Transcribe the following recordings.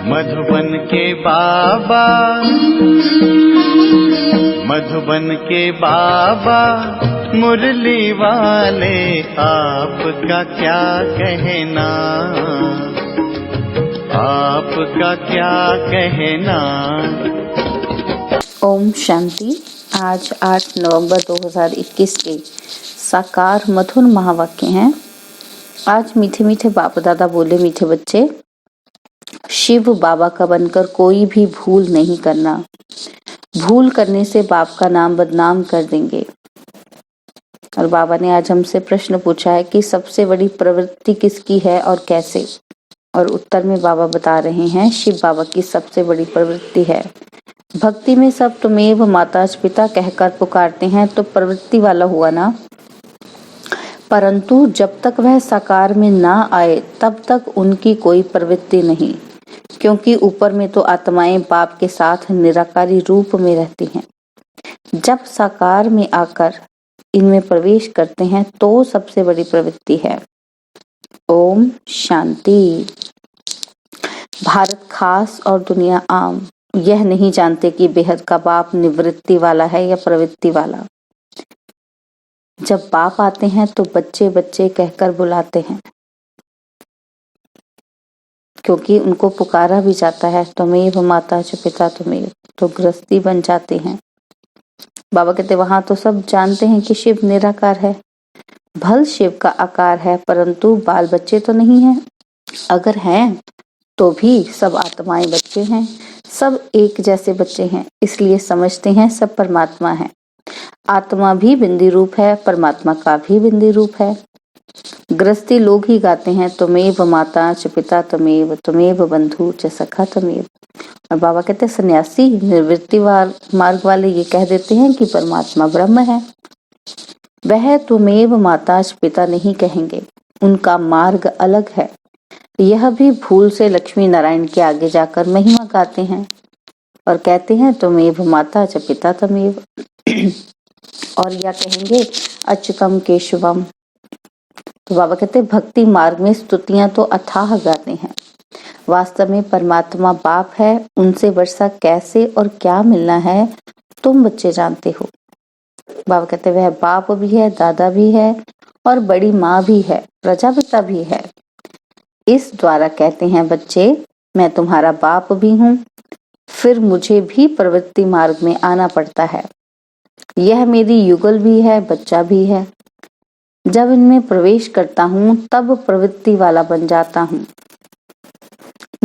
मधुबन के बाबा, मधुबन के बाबा मुरली वाले, आपका क्या कहना, आपका क्या कहना। ओम शांति। आज 8 नवंबर 2021 के साकार मधुर महावाक्य हैं। आज मीठे मीठे बाप दादा बोले, मीठे बच्चे, शिव बाबा का बनकर कोई भी भूल नहीं करना। भूल करने से बाप का नाम बदनाम कर देंगे। और बाबा ने आज हमसे प्रश्न पूछा है कि सबसे बड़ी प्रवृत्ति किसकी है और कैसे। और उत्तर में बाबा बता रहे हैं, शिव बाबा की सबसे बड़ी प्रवृत्ति है। भक्ति में सब तुमेव माता पिता कहकर पुकारते हैं तो प्रवृत्ति वाला हुआ ना। परंतु जब तक वह साकार में ना आए तब तक उनकी कोई प्रवृत्ति नहीं, क्योंकि ऊपर में तो आत्माएं बाप के साथ निराकारी रूप में रहती हैं। जब साकार में आकर इनमें प्रवेश करते हैं तो सबसे बड़ी प्रवृत्ति है। ओम शांति। भारत खास और दुनिया आम यह नहीं जानते कि बेहद का बाप निवृत्ति वाला है या प्रवृत्ति वाला। जब बाप आते हैं तो बच्चे बच्चे कहकर बुलाते हैं, क्योंकि उनको पुकारा भी जाता है, तुमेव माता च पिता तुमेव, तो गृहस्थी बन जाते हैं। बाबा कहते वहां तो सब जानते हैं कि शिव निराकार है, भल शिव का आकार है, परंतु बाल बच्चे तो नहीं हैं। अगर हैं तो भी सब आत्माएं बच्चे हैं, सब एक जैसे बच्चे हैं, इसलिए समझते हैं सब परमात्मा है। आत्मा भी बिंदी रूप है, परमात्मा का भी बिंदी रूप है। गृहस्थी लोग ही गाते हैं, तुमेव माता च पिता तुमेव, तुमेव बंधु च सखा तुमेव। और बाबा कहते हैं सन्यासी निवृत्ति मार्ग वाले ये कह देते हैं कि परमात्मा ब्रह्म है। वह तुमेव माता च पिता नहीं कहेंगे, उनका मार्ग अलग है। यह भी भूल से लक्ष्मी नारायण के आगे जाकर महिमा गाते हैं और कहते हैं तुमेव माता च पिता तुमेव। और या कहेंगे अच्युतम केशवम। तो बाबा कहते भक्ति मार्ग में स्तुतियां तो अथाह गाते हैं। वास्तव में परमात्मा बाप है, उनसे वर्षा कैसे और क्या मिलना है तुम बच्चे जानते हो। बाबा कहते वह बाप भी है, दादा भी है और बड़ी माँ भी है, प्रजापिता भी है। इस द्वारा कहते हैं बच्चे मैं तुम्हारा बाप भी हूँ, फिर मुझे भी प्रवृत्ति मार्ग में आना पड़ता है। यह मेरी युगल भी है, बच्चा भी है। जब इनमें प्रवेश करता हूँ तब प्रवृत्ति वाला बन जाता हूँ।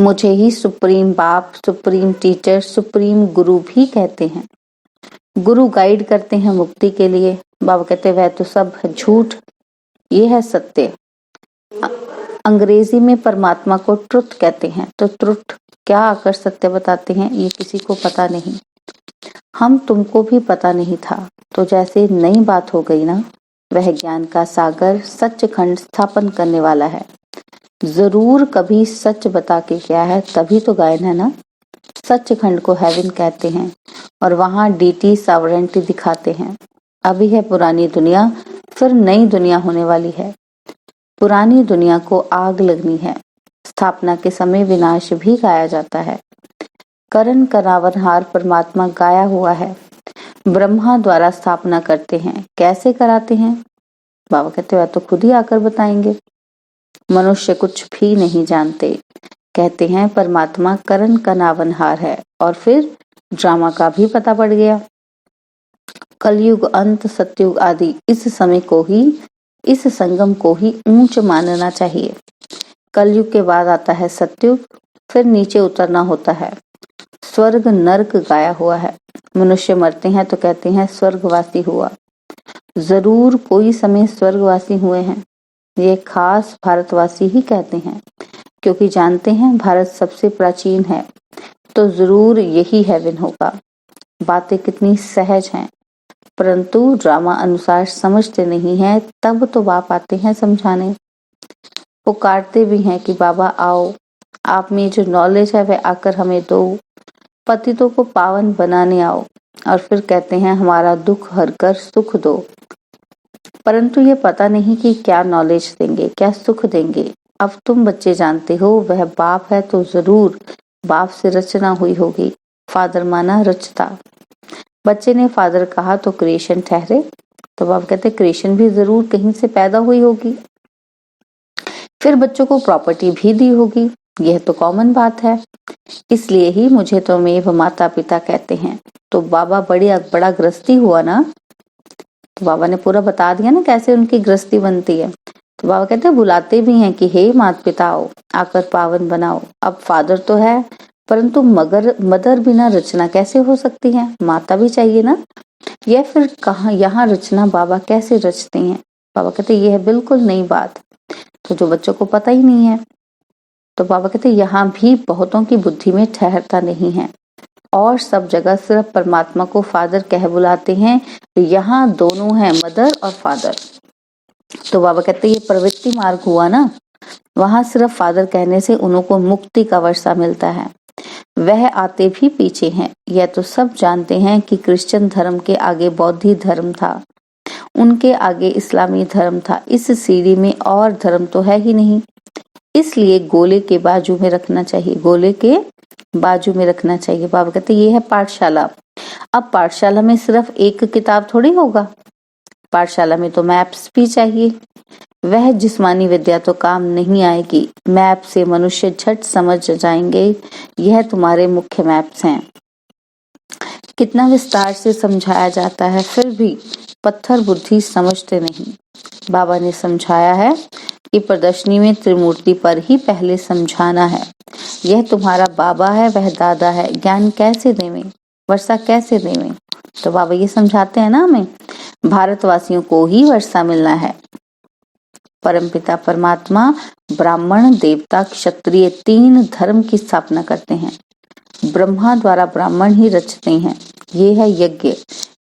मुझे ही सुप्रीम बाप, सुप्रीम टीचर, सुप्रीम गुरु भी कहते हैं। गुरु गाइड करते हैं मुक्ति के लिए। बाबा कहते वह तो सब झूठ, ये है सत्य। अंग्रेजी में परमात्मा को ट्रुथ कहते हैं, तो ट्रुथ क्या आकर सत्य बताते हैं ये किसी को पता नहीं। हम तुमको भी पता नहीं था, तो जैसे नई बात हो गई ना। वह ज्ञान का सागर सचखंड स्थापन करने वाला है। जरूर कभी सच बता के क्या है, तभी तो गायन है ना। सचखंड को हेवन कहते हैं और वहाँ डीटी सॉवरेंटी दिखाते हैं। अभी है पुरानी दुनिया, फिर नई दुनिया होने वाली है। पुरानी दुनिया को आग लगनी है, स्थापना के समय विनाश भी गाया जाता है। करण करावनहार परमात्मा गाया हुआ है। ब्रह्मा द्वारा स्थापना करते हैं, कैसे कराते हैं बाबा कहते वह तो खुद ही आकर बताएंगे। मनुष्य कुछ भी नहीं जानते, कहते हैं परमात्मा करण करावनहार है, और फिर ड्रामा का भी पता पड़ गया। कलयुग, अंत, सतयुग आदि इस समय को ही, इस संगम को ही ऊंच मानना चाहिए। कलयुग के बाद आता है सतयुग, फिर नीचे उतरना होता है। स्वर्ग नरक गाया हुआ है। मनुष्य मरते हैं तो कहते हैं स्वर्गवासी हुआ। जरूर कोई समय स्वर्गवासी हुए हैं, ये खास भारतवासी ही कहते हैं, क्योंकि जानते हैं भारत सबसे प्राचीन है, तो जरूर यही हेवन होगा। बातें कितनी सहज हैं, परंतु ड्रामा अनुसार समझते नहीं हैं, तब तो बाप आते हैं समझाने। पुकारते भी हैं कि बाबा आओ, आप में जो नॉलेज है वह आकर हमें दो, पतितों को पावन बनाने आओ। और फिर कहते हैं हमारा दुख हर कर सुख दो। परंतु ये पता नहीं कि क्या नॉलेज देंगे, क्या सुख देंगे। अब तुम बच्चे जानते हो वह बाप है, तो जरूर बाप से रचना हुई होगी। फादर माना रचता। बच्चे ने फादर कहा तो क्रिएशन ठहरे। तो बाप कहते क्रिएशन भी जरूर कहीं से पैदा हुई होगी, फिर बच्चों को प्रॉपर्टी भी दी होगी, यह तो कॉमन बात है। इसलिए ही मुझे तो मेव माता पिता कहते हैं। तो बाबा बड़ा गृहस्थी हुआ ना, तो बाबा ने पूरा बता दिया ना कैसे उनकी गृहस्थी बनती है। तो बाबा कहते हैं बुलाते भी हैं कि हे माता पिता आओ, आकर पावन बनाओ। अब फादर तो है, परंतु मगर मदर बिना रचना कैसे हो सकती है, माता भी चाहिए ना। यह फिर कहाँ यहाँ रचना बाबा कैसे रचते हैं। बाबा कहते यह है बिल्कुल नई बात, तो जो बच्चों को पता ही नहीं है। तो बाबा कहते यहाँ भी बहुतों की बुद्धि में ठहरता नहीं है, और सब जगह सिर्फ परमात्मा को फादर कह बुलाते हैं। यहाँ दोनों हैं, मदर और फादर। तो बाबा कहते ये प्रवृत्ति मार्ग हुआ ना, वहां सिर्फ फादर कहने से उनको मुक्ति का वर्षा मिलता है। वह आते भी पीछे हैं। यह तो सब जानते हैं कि क्रिश्चियन धर्म के आगे बौद्धी धर्म था, उनके आगे इस्लामी धर्म था। इस सीढ़ी में और धर्म तो है ही नहीं, इसलिए गोले के बाजू में रखना चाहिए, गोले के बाजू में रखना चाहिए। बाबा कहते ये है पाठशाला। अब पाठशाला में सिर्फ एक किताब थोड़ी होगा, पाठशाला में तो मैप्स भी चाहिए। वह जिस्मानी विद्या तो काम नहीं आएगी, मैप से मनुष्य झट समझ जाएंगे यह तुम्हारे मुख्य मैप्स हैं। कितना विस्तार से समझाया जाता है, फिर भी पत्थर बुद्धि समझते नहीं। बाबा ने समझाया है कि प्रदर्शनी में त्रिमूर्ति पर ही पहले समझाना है। यह तुम्हारा बाबा है, वह दादा है, ज्ञान कैसे देवें, वर्षा कैसे देवें। तो बाबा ये समझाते हैं ना हमें, भारतवासियों को ही वर्षा मिलना है। परमपिता परमात्मा ब्राह्मण देवता क्षत्रिय 3 धर्म की स्थापना करते हैं। ब्रह्मा द्वारा ब्राह्मण ही रचते हैं। ये है यज्ञ,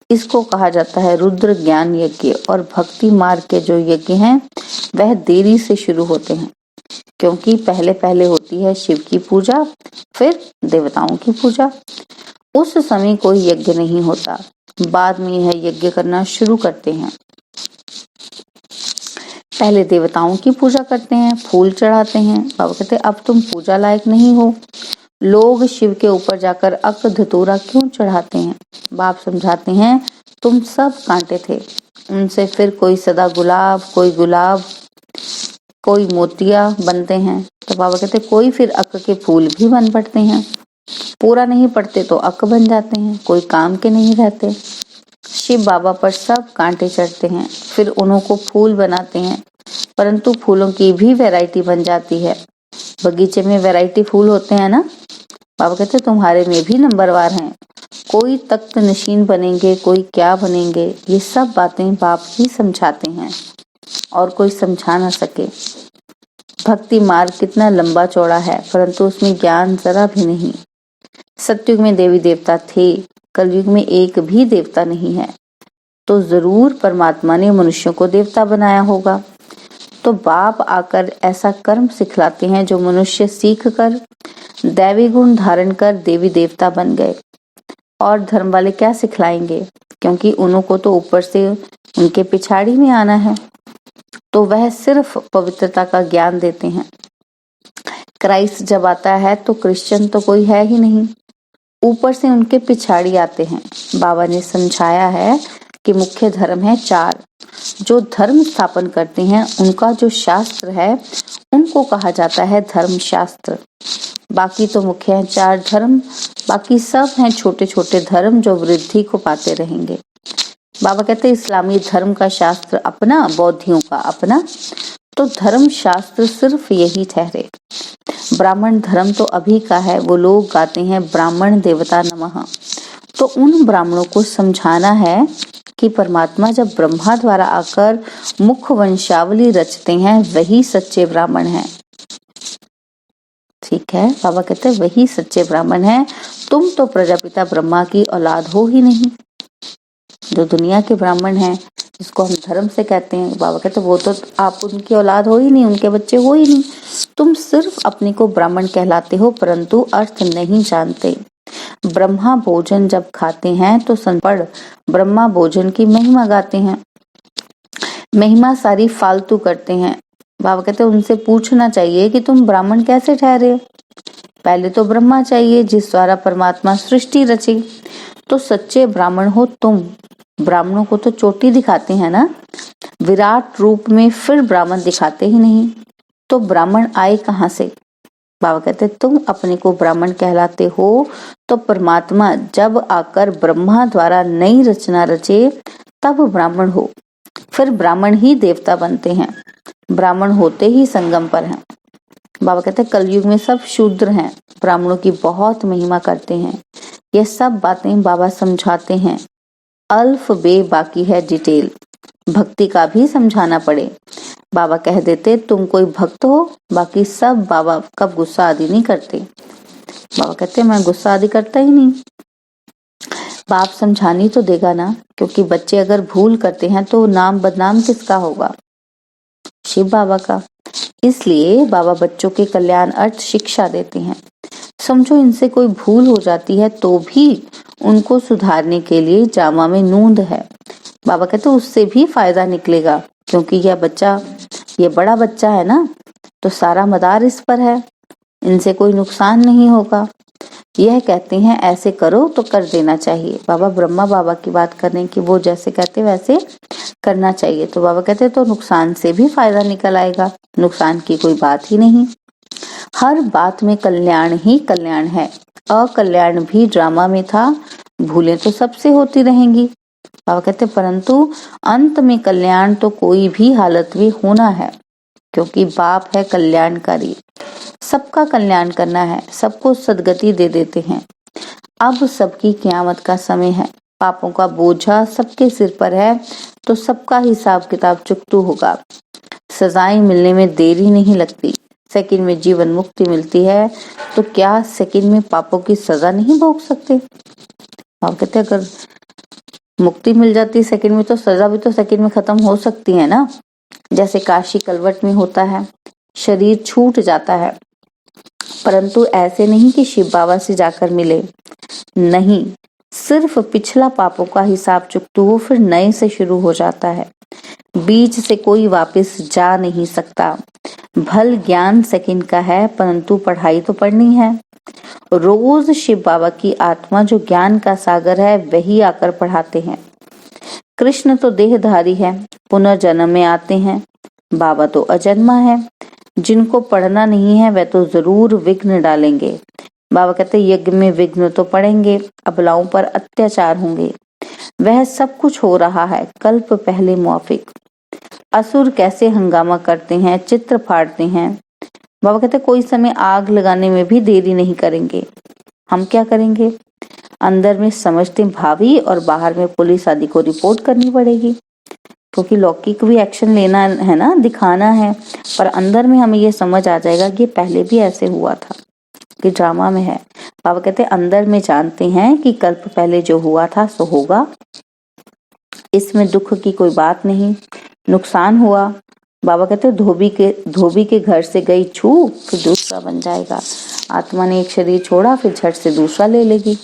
इसको कहा जाता है रुद्र ज्ञान यज्ञ। और भक्ति मार्ग के जो यज्ञ हैं वह देरी से शुरू होते हैं, क्योंकि पहले पहले होती है शिव की पूजा, फिर देवताओं की पूजा। उस समय कोई यज्ञ नहीं होता, बाद में यह यज्ञ करना शुरू करते हैं। पहले देवताओं की पूजा करते हैं, फूल चढ़ाते हैं। बाबा कहते अब तुम पूजा लायक नहीं हो, लोग शिव के ऊपर जाकर अक धतूरा क्यों चढ़ाते हैं। बाप समझाते हैं तुम सब कांटे थे, उनसे फिर कोई सदा गुलाब, कोई मोतिया बनते हैं। तो बाबा कहते कोई फिर अक के फूल भी बन पड़ते हैं, पूरा नहीं पड़ते तो अक बन जाते हैं, कोई काम के नहीं रहते। शिव बाबा पर सब कांटे चढ़ते हैं, फिर उन्हों को फूल बनाते हैं, परंतु फूलों की भी वैरायटी बन जाती है। बगीचे में वैरायटी फूल होते हैं ना, बाबा कहते तुम्हारे में भी नंबरवार हैं, कोई तख्त नशीन बनेंगे, कोई क्या बनेंगे। ये सब बातें बाप ही समझाते हैं और कोई समझा ना सके। भक्ति मार्ग कितना लंबा चौड़ा है, परंतु उसमें ज्ञान जरा भी नहीं। सतयुग में देवी देवता थे, कलयुग में एक भी देवता नहीं है, तो जरूर परमात्मा ने मनुष्यों को देवता बनाया होगा। तो बाप आकर ऐसा कर्म सिखलाते हैं जो मनुष्य सीख कर दैवी गुण धारण कर देवी देवता बन गए। और धर्म वाले क्या सिखलाएंगे, क्योंकि उन्हों को तो ऊपर से उनके पिछाड़ी में आना है, तो वह सिर्फ पवित्रता का ज्ञान देते हैं। क्राइस्ट जब आता है तो क्रिश्चियन तो कोई है ही नहीं, ऊपर से उनके पिछाड़ी आते हैं। बाबा ने समझाया है कि मुख्य धर्म है 4, जो धर्म स्थापन करते हैं उनका जो शास्त्र है उनको कहा जाता है धर्म शास्त्र। बाकी तो मुख्य हैं 4 धर्म, बाकी सब हैं छोटे छोटे धर्म जो वृद्धि को पाते रहेंगे। बाबा कहते हैं इस्लामी धर्म का शास्त्र अपना, बौद्धियों का अपना, तो धर्म शास्त्र सिर्फ यही ठहरे। ब्राह्मण धर्म तो अभी का है, वो लोग गाते हैं ब्राह्मण देवता नमः। तो उन ब्राह्मणों को समझाना है कि परमात्मा जब ब्रह्मा द्वारा आकर मुख वंशावली रचते हैं वही सच्चे ब्राह्मण हैं। ठीक है, बाबा कहते हैं वही सच्चे ब्राह्मण हैं, तुम तो प्रजापिता ब्रह्मा की औलाद हो ही नहीं। जो दुनिया के ब्राह्मण हैं जिसको हम धर्म से कहते हैं, बाबा कहते हैं वो तो आप उनकी औलाद हो ही नहीं, उनके बच्चे हो ही नहीं। तुम सिर्फ अपने को ब्राह्मण कहलाते हो, परंतु अर्थ नहीं जानते। ब्रह्मा भोजन जब खाते हैं तो संपड़ ब्रह्मा भोजन की महिमा गाते हैं, महिमा सारी फालतू करते हैं। बाबा कहते हैं उनसे पूछना चाहिए कि तुम ब्राह्मण कैसे ठहरे। पहले तो ब्रह्मा चाहिए जिस द्वारा परमात्मा सृष्टि रचे। तो सच्चे ब्राह्मण हो तुम। ब्राह्मणों को तो चोटी दिखाते हैं ना, विराट रूप में, फिर ब्राह्मण दिखाते ही नहीं। तो ब्राह्मण आए कहाँ से? बाबा कहते तुम अपने को ब्राह्मण कहलाते हो तो परमात्मा जब आकर ब्रह्मा द्वारा नई रचना रचे तब ब्राह्मण हो, फिर ब्राह्मण ही देवता बनते हैं। ब्राह्मण होते ही संगम पर हैं। बाबा कहते कलयुग में सब शूद्र हैं, ब्राह्मणों की बहुत महिमा करते हैं। ये सब बातें बाबा समझाते हैं। अल्फ बे बाकी है डिटेल, भक्ति का भी समझाना पड़े। बाबा कह देते तुम कोई भक्त हो, बाकी सब बाबा कब गुस्सा आदि नहीं करते। बाबा कहते मैं गुस्सा आदि करता ही नहीं। बाप समझानी तो देगा ना, क्योंकि बच्चे अगर भूल करते हैं तो नाम बदनाम किसका होगा? शिव बाबा का। इसलिए बाबा बच्चों के कल्याण अर्थ शिक्षा देते हैं। समझो इनसे कोई भूल हो जाती है तो भी उनको सुधारने के लिए जामा में नूंद है। बाबा कहते उससे भी फायदा निकलेगा, क्योंकि यह बच्चा, ये बड़ा बच्चा है ना, तो सारा मदार इस पर है, इनसे कोई नुकसान नहीं होगा। यह कहते हैं ऐसे करो तो कर देना चाहिए। बाबा ब्रह्मा बाबा की बात कर रहे हैं कि वो जैसे कहते वैसे करना चाहिए। तो बाबा कहते तो नुकसान से भी फायदा निकल आएगा, नुकसान की कोई बात ही नहीं। हर बात में कल्याण ही कल्याण है। अकल्याण भी ड्रामा में था, भूलें तो सबसे होती रहेंगी। बाबा कहते परंतु अंत में कल्याण तो कोई भी हालत में होना है, क्योंकि बाप है कल्याणकारी, सबका कल्याण करना है, सबको सदगति दे देते हैं। अब सबकी क़यामत का समय है, पापों का बोझा सबके सिर पर है, तो सबका हिसाब किताब चुकतू होगा। सजाएं मिलने में देरी नहीं लगती। सेकंड में जीवन मुक्ति मिलती है, तो क्या सेकंड में पापों की सजा नहीं भोग सकते? आप कहते अगर मुक्ति मिल जाती सेकंड में, तो सजा भी तो सेकंड में खत्म हो सकती है ना। जैसे काशी कलवट में होता है, शरीर छूट जाता है, परंतु ऐसे नहीं कि शिव बाबा से जाकर मिले, नहीं, सिर्फ पिछला पापों का हिसाब चुकतू हो, फिर नए से शुरू हो जाता है। बीच से कोई वापस जा नहीं सकता। भल ज्ञान सेकंड का है, परंतु पढ़ाई तो पढ़नी है। रोज शिव बाबा की आत्मा जो ज्ञान का सागर है वही आकर पढ़ाते हैं। कृष्ण तो देहधारी है, पुनर्जन्म में आते हैं। बाबा तो अजन्मा है, जिनको पढ़ना नहीं है वह तो जरूर विघ्न डालेंगे। बाबा कहते यज्ञ में विघ्न तो पड़ेंगे, अबलाओं पर अत्याचार होंगे। वह सब कुछ हो रहा है कल्प पहले मुआफिक। असुर कैसे हंगामा करते हैं, चित्र फाड़ते हैं। बाबा कहते कोई समय आग लगाने में भी देरी नहीं करेंगे। हम क्या करेंगे? अंदर में समझते भाभी और बाहर में पुलिस आदि को रिपोर्ट करनी पड़ेगी, क्योंकि लौकिक भी एक्शन लेना है ना, दिखाना है, पर अंदर में हमें ये समझ आ जाएगा कि पहले भी ऐसे हुआ था, कि ड्रामा में है। बाबा कहते अंदर में जानते हैं कि कल्प पहले जो हुआ था सो होगा, इसमें दुख की कोई बात नहीं। नुकसान हुआ, बाबा कहते धोबी के घर से गई छू फिर दूसरा बन जाएगा। आत्मा ने एक शरीर छोड़ा फिर झट से दूसरा ले लेगी।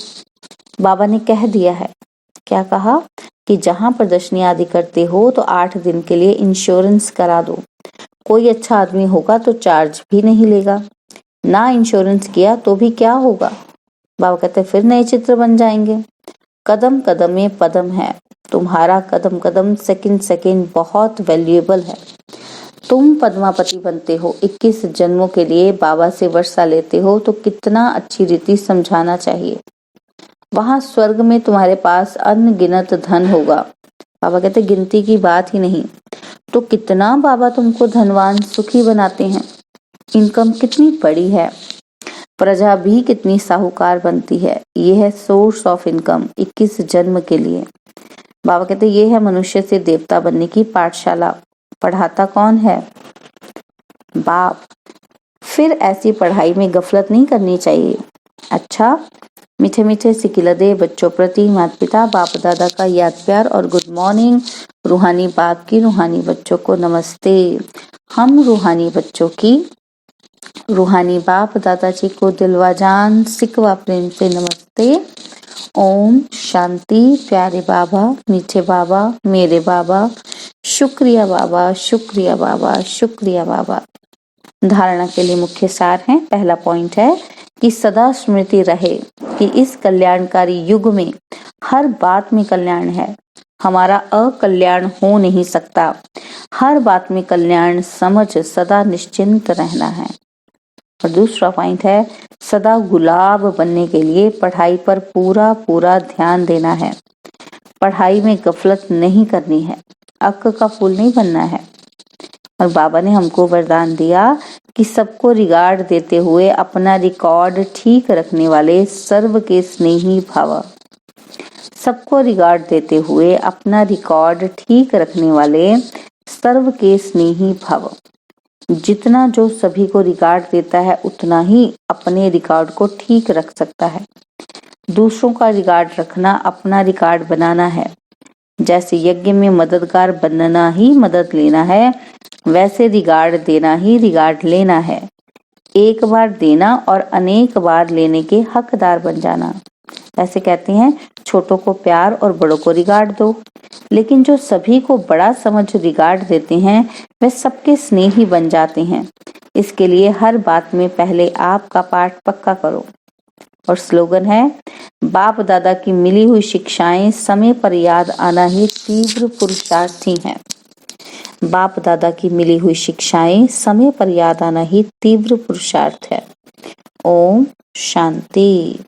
बाबा ने कह दिया है, क्या कहा कि जहां प्रदर्शनी आदि करते हो तो 8 दिन के लिए इंश्योरेंस करा दो। कोई अच्छा आदमी होगा तो चार्ज भी नहीं लेगा, ना इंश्योरेंस किया तो भी क्या होगा? बाबा कहते फिर नए चित्र बन जाएंगे। कदम कदम में पदम है, तुम्हारा कदम कदम सेकंड सेकंड बहुत वैल्यूएबल है। तुम पद्मापति बनते हो, 21 जन्मों के लिए बाबा से वर्षा लेते हो, तो कितना अच्छी रीति समझाना चाहिए। वहां स्वर्ग में तुम्हारे पास अनगिनत धन होगा। बाबा कहते गिनती की बात ही नहीं, तो कितना बाबा तुमको धनवान सुखी बनाते हैं। इनकम कितनी बड़ी है, प्रजा भी कितनी साहूकार बनती है। ये है सोर्स ऑफ इनकम 21 जन्म के लिए। बाबा कहते ये है मनुष्य से देवता बनने की पाठशाला। पढ़ाता कौन है? बाप। फिर ऐसी पढ़ाई में गफलत नहीं करनी चाहिए। अच्छा, मीठे मीठे सिकिलदे बच्चों प्रति माता पिता बाप दादा का याद प्यार और गुड मॉर्निंग। रूहानी बाप की रूहानी बच्चों को नमस्ते। हम रूहानी बच्चों की रूहानी बाप दादाजी को दिलवा जान सिकवा प्रेम से नमस्ते। ओम शांति। प्यारे बाबा, मीठे बाबा, मेरे बाबा, शुक्रिया बाबा, शुक्रिया बाबा, शुक्रिया बाबा। धारणा के लिए मुख्य सार है। पहला पॉइंट है कि सदा स्मृति रहे कि इस कल्याणकारी युग में हर बात में कल्याण है, हमारा अकल्याण हो नहीं सकता। हर बात में कल्याण समझ सदा निश्चिंत रहना है। और दूसरा पॉइंट है सदा गुलाब बनने के लिए पढ़ाई पर पूरा पूरा ध्यान देना है। पढ़ाई में गफलत नहीं करनी है, अक्क का फूल नहीं बनना है। और बाबा ने हमको वरदान दिया कि सबको रिगार्ड देते हुए अपना रिकॉर्ड ठीक रखने वाले सर्व के स्नेही भव। सबको रिगार्ड देते हुए अपना रिकॉर्ड ठीक रखने वाले सर्व के स्नेही भव। जितना जो सभी को रिकॉर्ड देता है उतना ही अपने रिकॉर्ड को ठीक रख सकता है। दूसरों का रिकॉर्ड रखना अपना रिकॉर्ड बनाना है। जैसे यज्ञ में मददगार बनना ही मदद लेना है, वैसे रिगार्ड देना ही रिगार्ड लेना है। एक बार देना और अनेक बार लेने के हकदार बन जाना। ऐसे कहते हैं छोटों को प्यार और बड़ों को रिगार्ड दो, लेकिन जो सभी को बड़ा समझ रिगार्ड देते हैं वे सबके स्नेही बन जाते हैं। इसके लिए हर बात में पहले आपका पाठ पक्का करो। और स्लोगन है बाप दादा की मिली हुई शिक्षाएं समय पर याद आना ही तीव्र पुरुषार्थ ही है। बाप दादा की मिली हुई शिक्षाएं समय पर याद आना ही तीव्र पुरुषार्थ है। ओम शांति।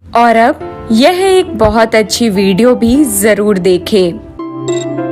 और अब यह एक बहुत अच्छी वीडियो भी जरूर देखें।